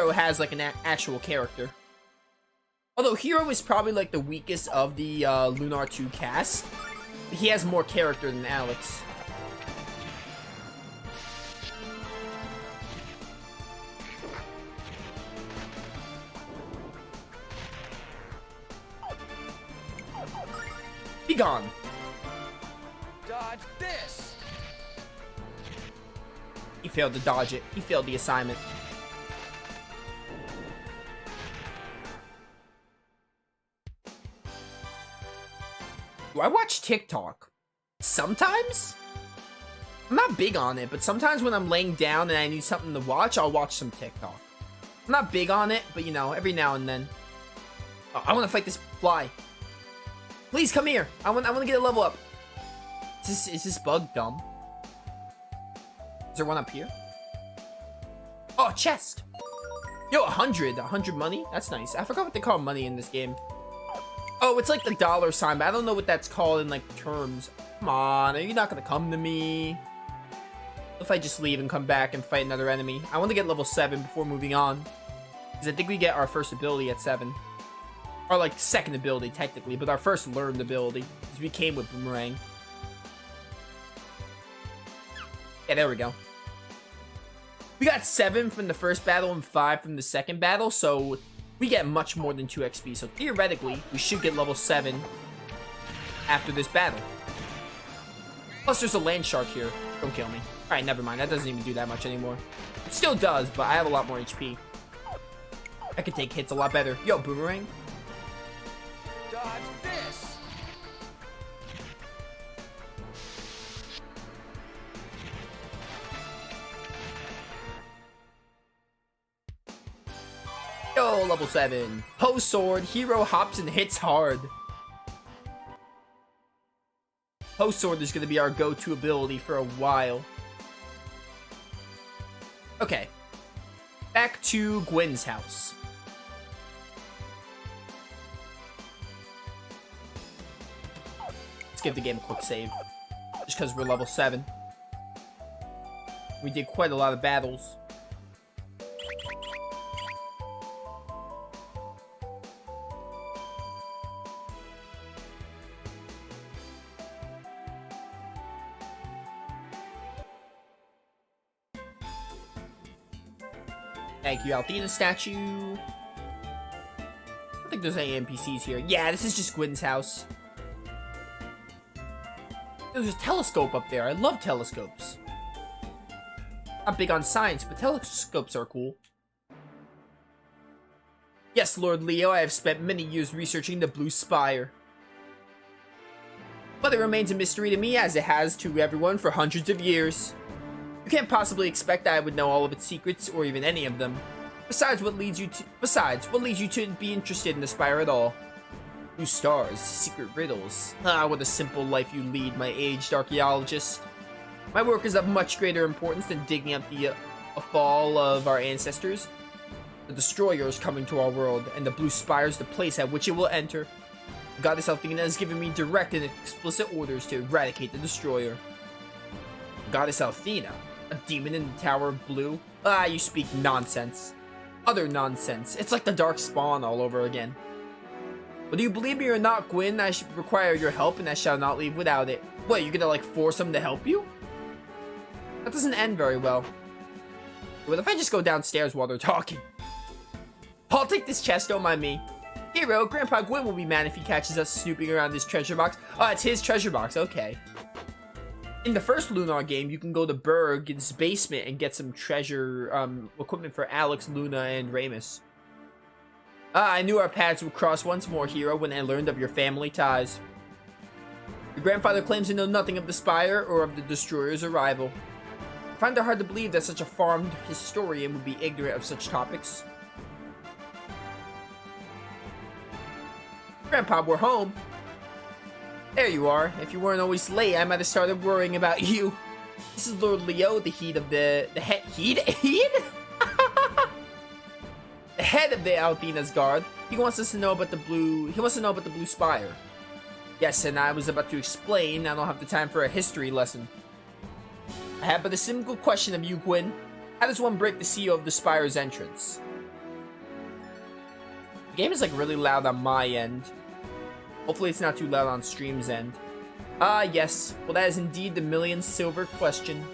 Hero has like an actual character. Although Hero is probably like the weakest of the Lunar 2 cast. He has more character than Alex. Be gone. Dodge this. He failed to dodge it. He failed the assignment. Do I watch TikTok? Sometimes? I'm not big on it, but sometimes when I'm laying down and I need something to watch, I'll watch some TikTok. I'm not big on it, but you know, every now and then. Oh, I want to fight this fly. Please come here. I want to get a level up. Is this bug dumb? Is there one up here? Oh, chest. Yo, 100 money. That's nice. I forgot what they call money in this game. Oh, it's like the dollar sign, but I don't know what that's called in like terms. Come on, are you not gonna come to me? If I just leave and come back and fight another enemy. I want to get level 7 before moving on, because I think we get our first ability at 7. Or like second ability technically, but our first learned ability, because we came with Boomerang. Yeah, there we go. We got 7 from the first battle and 5 from the second battle, so we get much more than 2 XP. So theoretically, we should get level 7 after this battle. Plus, there's a land shark here. Don't kill me. Alright, never mind. That doesn't even do that much anymore. It still does, but I have a lot more HP. I can take hits a lot better. Yo, Boomerang. Dodge this. Yo, level 7. Ho Sword. Hero hops and hits hard. Ho Sword is going to be our go-to ability for a while. Okay. Back to Gwen's house. Let's give the game a quick save. Just because we're level 7. We did quite a lot of battles. Thank you, Althena statue. I don't think there's any NPCs here. Yeah, this is just Gwen's house. There's a telescope up there. I love telescopes. I'm big on science, but telescopes are cool. Yes, Lord Leo, I have spent many years researching the Blue Spire. But it remains a mystery to me, as it has to everyone for hundreds of years. You can't possibly expect that I would know all of its secrets, or even any of them. Besides, what leads you to be interested in the Spire at all? New stars, secret riddles. Ah, what a simple life you lead, my aged archaeologist. My work is of much greater importance than digging up the fall of our ancestors. The Destroyer is coming to our world, and the Blue Spire is the place at which it will enter. Goddess Althena has given me direct and explicit orders to eradicate the Destroyer. Goddess Althena? A demon in the Tower of Blue? Ah, you speak nonsense. Utter nonsense. It's like the Dark Spawn all over again. But do you believe me or not, Gwen? I should require your help, and I shall not leave without it. What, you're gonna like force him to help you? That doesn't end very well. What if I just go downstairs while they're talking? I'll take this chest, don't mind me. Hero, Grandpa Gwen will be mad if he catches us snooping around this treasure box. Oh, it's his treasure box, okay. In the first Lunar game, you can go to Berg's basement and get some treasure equipment for Alex, Luna, and Ramus. Ah, I knew our paths would cross once more, Hero, when I learned of your family ties. Your grandfather claims to know nothing of the Spire or of the Destroyer's arrival. I find it hard to believe that such a farmed historian would be ignorant of such topics. Grandpa, we're home. There you are. If you weren't always late, I might have started worrying about you. This is Lord Leo, the head of the head of the Althena's guard. He wants to know about the blue spire. Yes, and I was about to explain. I don't have the time for a history lesson. I have but a simple question of you, Gwen. How does one break the seal of the spire's entrance? The game is like really loud on my end. Hopefully it's not too loud on stream's end. Yes. Well, that is indeed the million silver question.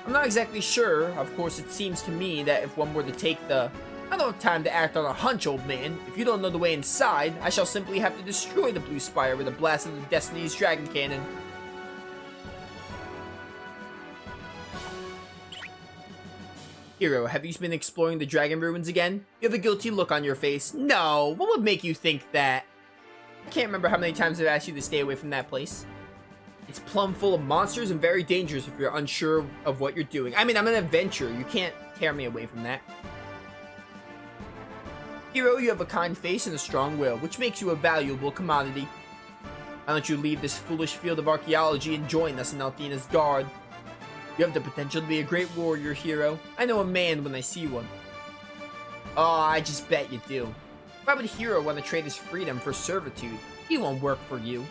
I'm not exactly sure. Of course, it seems to me that if one were to take the... I don't have time to act on a hunch, old man. If you don't know the way inside, I shall simply have to destroy the Blue Spire with a blast of the Destiny's Dragon Cannon. Hero, have you been exploring the Dragon Ruins again? You have a guilty look on your face. No, what would make you think that? I can't remember how many times I've asked you to stay away from that place. It's plumb full of monsters and very dangerous if you're unsure of what you're doing. I mean, I'm an adventurer. You can't tear me away from that. Hero, you have a kind face and a strong will, which makes you a valuable commodity. Why don't you leave this foolish field of archaeology and join us in Althena's guard? You have the potential to be a great warrior, Hero. I know a man when I see one. Oh, I just bet you do. Why would Hero want to trade his freedom for servitude? He won't work for you.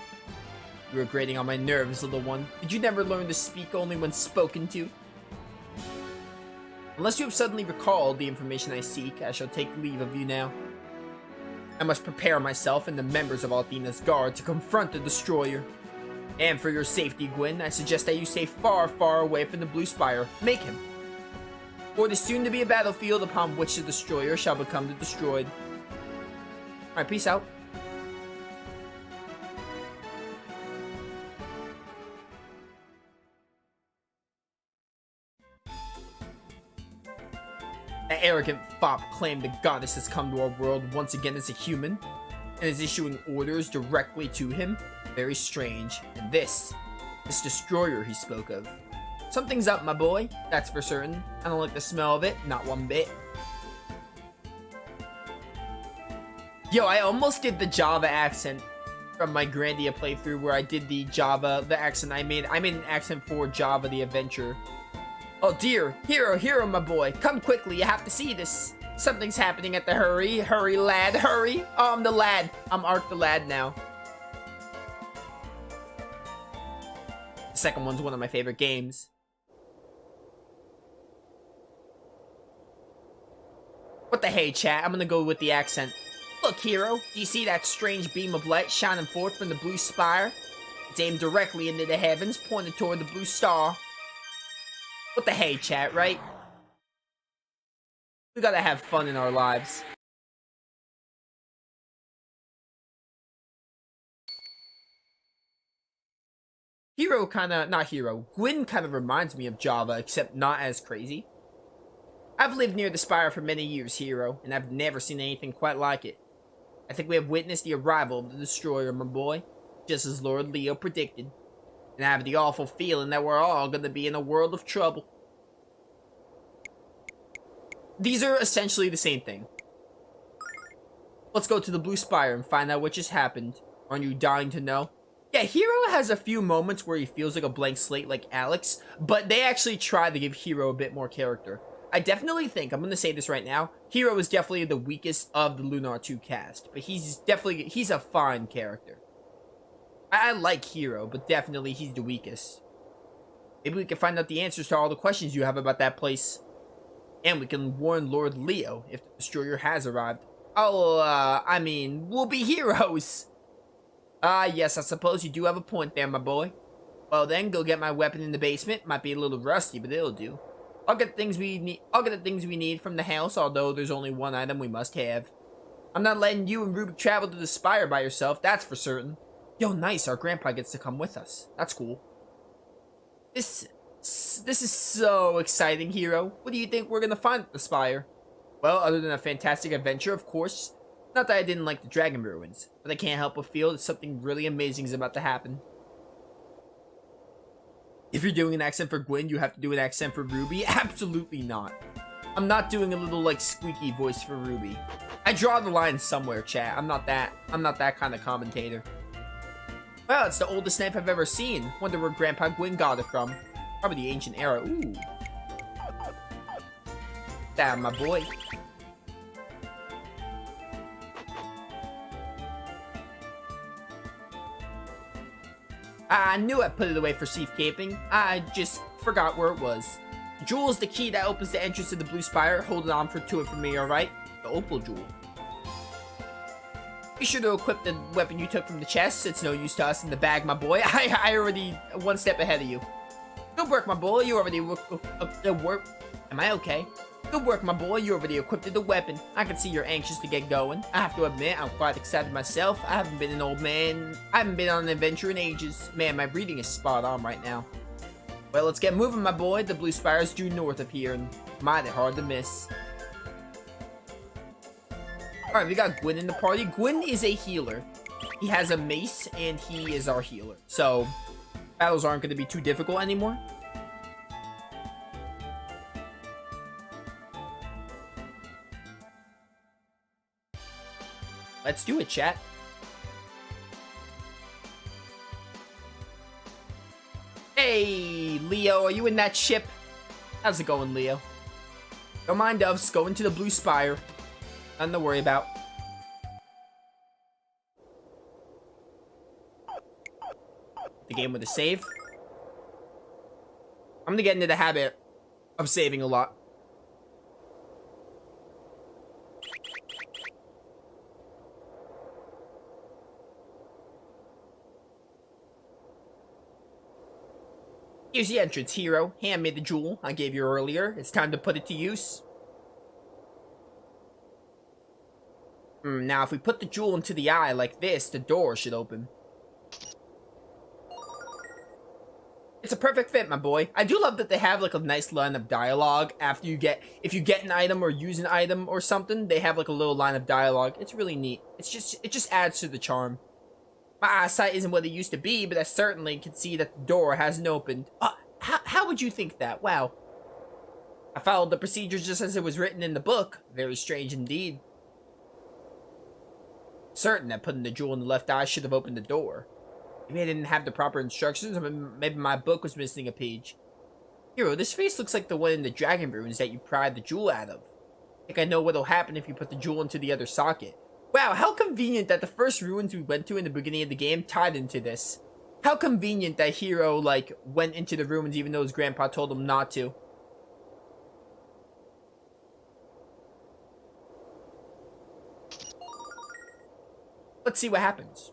You're grating on my nerves, little one. Did you never learn to speak only when spoken to? Unless you have suddenly recalled the information I seek, I shall take leave of you now. I must prepare myself and the members of Althena's guard to confront the Destroyer. And for your safety, Gwyn, I suggest that you stay far, far away from the Blue Spire. Make him. For it is soon to be a battlefield upon which the Destroyer shall become the destroyed. Alright, peace out. That arrogant fop claimed the goddess has come to our world once again as a human, and is issuing orders directly to him. Very strange. And this destroyer he spoke of. Something's up, my boy, that's for certain. I don't like the smell of it, not one bit. Yo, I almost did the Java accent from my Grandia playthrough where I did the accent I made an accent for Java the Adventure. Oh dear, Hero, my boy, come quickly, you have to see this. Something's happening at the hurry, lad, hurry. Oh, I'm the lad, I'm Ark the lad now. The second one's one of my favorite games. What the hey, chat, I'm gonna go with the accent. Look, Hero, do you see that strange beam of light shining forth from the Blue Spire? It's aimed directly into the heavens, pointed toward the Blue Star. What the hey, chat, right? We gotta have fun in our lives. Gwyn kinda reminds me of Java, except not as crazy. I've lived near the Spire for many years, Hero, and I've never seen anything quite like it. I think we have witnessed the arrival of the Destroyer, my boy, just as Lord Leo predicted. And I have the awful feeling that we're all gonna be in a world of trouble. These are essentially the same thing. Let's go to the Blue Spire and find out what just happened. Aren't you dying to know? Yeah, Hero has a few moments where he feels like a blank slate like Alex, but they actually try to give Hero a bit more character. I definitely think, I'm gonna say this right now, Hero is definitely the weakest of the Lunar 2 cast, but he's a fine character. I like Hero, but definitely he's the weakest. Maybe we can find out the answers to all the questions you have about that place. And we can warn Lord Leo if the Destroyer has arrived. Oh, I mean, we'll be heroes! Yes, I suppose you do have a point there, my boy. Well then, go get my weapon in the basement. Might be a little rusty, but it'll do. I'll get the things we need from the house, although there's only one item we must have. I'm not letting you and Ruby travel to the Spire by yourself, that's for certain. Yo, nice, our grandpa gets to come with us. That's cool. This is so exciting, Hero. What do you think we're gonna find at the Spire? Well, other than a fantastic adventure, of course. Not that I didn't like the Dragon Ruins, but I can't help but feel that something really amazing is about to happen. If you're doing an accent for Gwyn, you have to do an accent for Ruby? Absolutely not. I'm not doing a little, like, squeaky voice for Ruby. I draw the line somewhere, chat. I'm not that kind of commentator. Well, it's the oldest knife I've ever seen. Wonder where Grandpa Gwyn got it from. Probably the ancient era. Ooh. Damn, my boy. I knew I put it away for safekeeping. I just forgot where it was. Jewel is the key that opens the entrance to the Blue Spire. Hold on to it for me, alright? The Opal Jewel. Be sure to equip the weapon you took from the chest. It's no use to us in the bag, my boy. I already one step ahead of you. Good work, my boy. You already Am I okay? Good work, my boy. You already equipped the weapon. I can see you're anxious to get going. I have to admit, I'm quite excited myself. I haven't been on an adventure in ages. Man, my breathing is spot on right now. Well, let's get moving, my boy. The blue spire's due north of here, and mighty hard to miss. Alright, we got Gwyn in the party. Gwyn is a healer. He has a mace, and he is our healer. So, battles aren't going to be too difficult anymore. Let's do it, chat. Hey, Leo, are you in that ship? How's it going, Leo? Don't mind us, going to the blue spire. Nothing to worry about. The game with a save. I'm gonna get into the habit of saving a lot. Here's the entrance, hero. Hand me the jewel I gave you earlier. It's time to put it to use. Now, if we put the jewel into the eye like this, the door should open. It's a perfect fit, my boy. I do love that they have like a nice line of dialogue after you get, if you get an item or use an item or something, they have like a little line of dialogue. It's really neat. It just adds to the charm. My eyesight isn't what it used to be, but I certainly can see that the door hasn't opened. How would you think that? Wow. I followed the procedures just as it was written in the book. Very strange indeed. Certain that putting the jewel in the left eye should have opened the door. Maybe I didn't have the proper instructions, or maybe my book was missing a page. Hero, this face looks like the one in the dragon ruins that you pried the jewel out of. I think I know what'll happen if you put the jewel into the other socket. Wow, how convenient that the first ruins we went to in the beginning of the game tied into this. How convenient that Hero, like, went into the ruins even though his grandpa told him not to. Let's see what happens.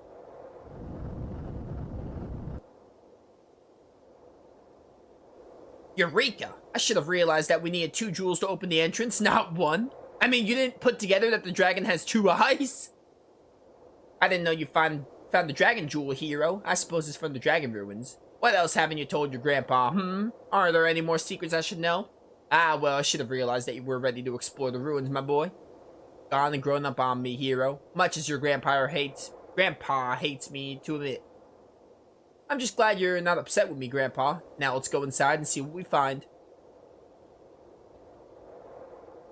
Eureka! I should have realized that we needed 2 jewels to open the entrance, not 1. I mean, you didn't put together that the dragon has 2 eyes? I didn't know you found the dragon jewel, hero. I suppose it's from the dragon ruins. What else haven't you told your grandpa, Are there any more secrets I should know? Ah, well, I should have realized that you were ready to explore the ruins, my boy. Gone and grown up on me, hero. Much as your grandpa hates me to admit. I'm just glad you're not upset with me, Grandpa. Now let's go inside and see what we find.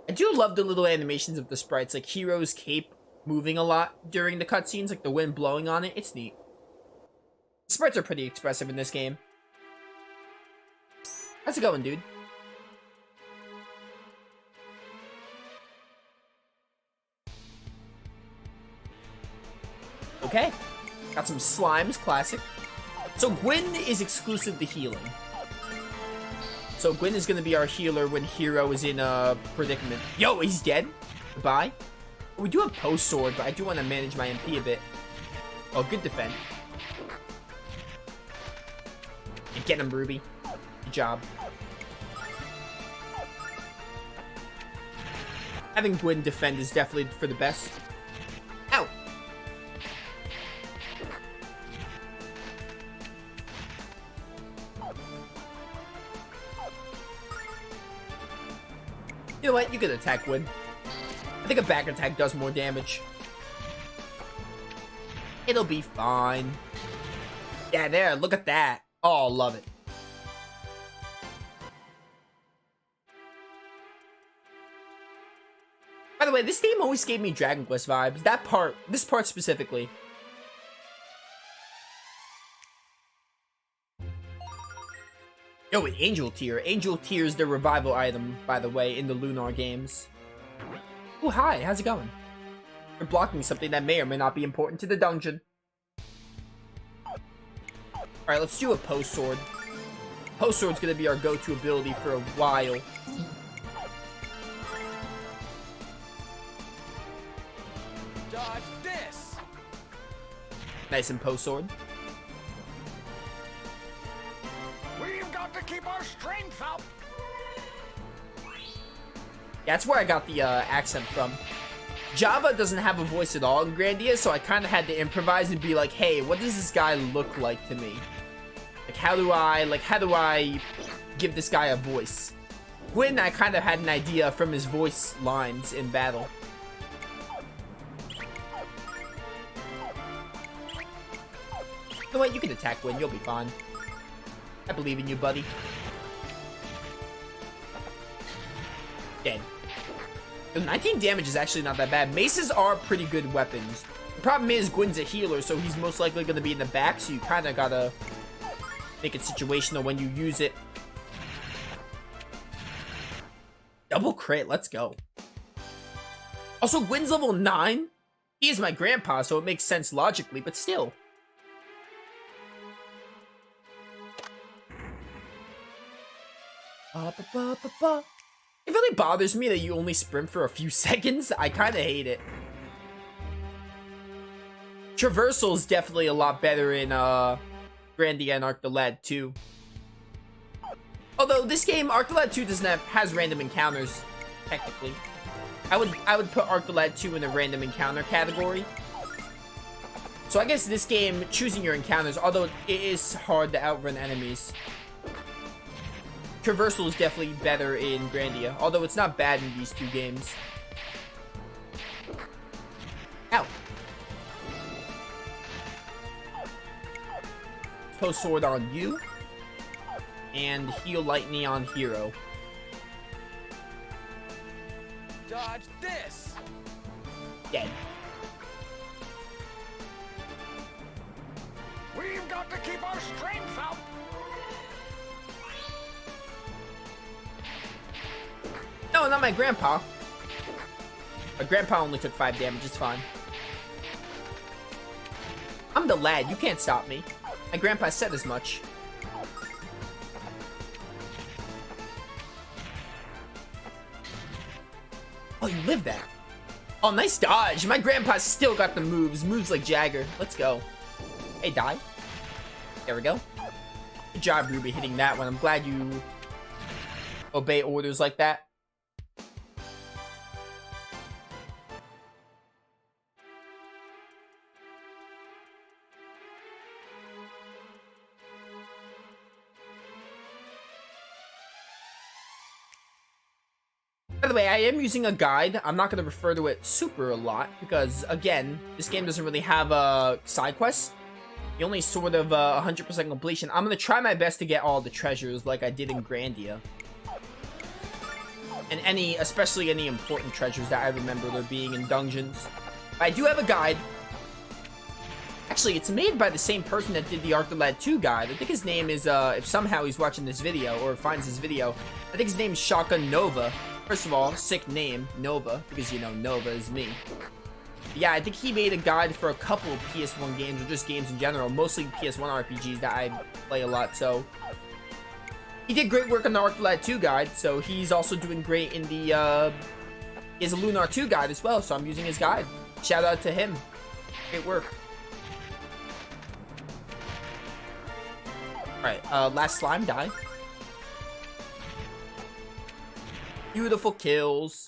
I do love the little animations of the sprites, like Hero's cape moving a lot during the cutscenes, like the wind blowing on it. It's neat. The sprites are pretty expressive in this game. How's it going, dude? Okay. Got some slimes, classic. So Gwyn is exclusive to healing. So Gwyn is going to be our healer when Hero is in a predicament. Yo, he's dead? Goodbye. We do have post sword, but I do want to manage my MP a bit. Oh, good defend. Get him, Ruby. Good job. Having Gwyn defend is definitely for the best. Ow! You know what? You can attack Gwyn. I think a back attack does more damage. It'll be fine. Yeah, there. Look at that. Oh, love it. By the way, this game always gave me Dragon Quest vibes. This part specifically. Oh, an Angel Tear. Angel Tear is the revival item, by the way, in the Lunar games. Oh, hi. How's it going? You're blocking something that may or may not be important to the dungeon. Alright, let's do a Post Sword. Post Sword's gonna be our go-to ability for a while. Dodge this! Nice and post sword. We've got to keep our strength up. Yeah, that's where I got the accent from. Java doesn't have a voice at all in Grandia, so I kind of had to improvise and be like, hey, what does this guy look like to me? Like, how do I give this guy a voice? Gwyn, I kind of had an idea from his voice lines in battle. You know what? You can attack Gwyn. You'll be fine. I believe in you, buddy. Dead. The 19 damage is actually not that bad. Maces are pretty good weapons. The problem is Gwyn's a healer, so he's most likely going to be in the back, so you kind of gotta make it situational when you use it. Double crit, let's go. Also, Gwyn's level 9. He is my grandpa, so it makes sense logically, but still. It really bothers me that you only sprint for a few seconds. I kind of hate it. Traversal is definitely a lot better in Grandia and Arc the Lad 2. Although this game, Arc the Lad 2 has random encounters, technically. I would put Arc the Lad 2 in the random encounter category. So I guess this game, choosing your encounters, although it is hard to outrun enemies. Traversal is definitely better in Grandia, although it's not bad in these two games. Ow. Post sword on you. And heal lightning on hero. Dodge this. Dead. We've got to keep our strength up. No, not my grandpa. My grandpa only took 5 damage, it's fine. I'm the lad, you can't stop me. My grandpa said as much. Oh, you lived that. Oh, nice dodge. My grandpa still got the moves. Moves like Jagger. Let's go. Hey, die. There we go. Good job, Ruby, hitting that one. I'm glad you obey orders like that. By the way, I am using a guide. I'm not going to refer to it super a lot because, again, this game doesn't really have a side quest. You only sort of 100% completion. I'm going to try my best to get all the treasures like I did in Grandia. And especially any important treasures that I remember there being in dungeons. But I do have a guide. Actually, it's made by the same person that did the Arc the Lad 2 guide. I think his name is, if somehow he's watching this video or finds this video, I think his name is Shotgun Nova. First of all, sick name, Nova, because, you know, Nova is me. Yeah, I think he made a guide for a couple of PS1 games, or just games in general, mostly PS1 RPGs that I play a lot, so... He did great work on the Arc the Lad 2 guide, so he's also doing great in the, he has a Lunar 2 guide as well, so I'm using his guide. Shout out to him. Great work. Alright, last slime, die. Beautiful kills.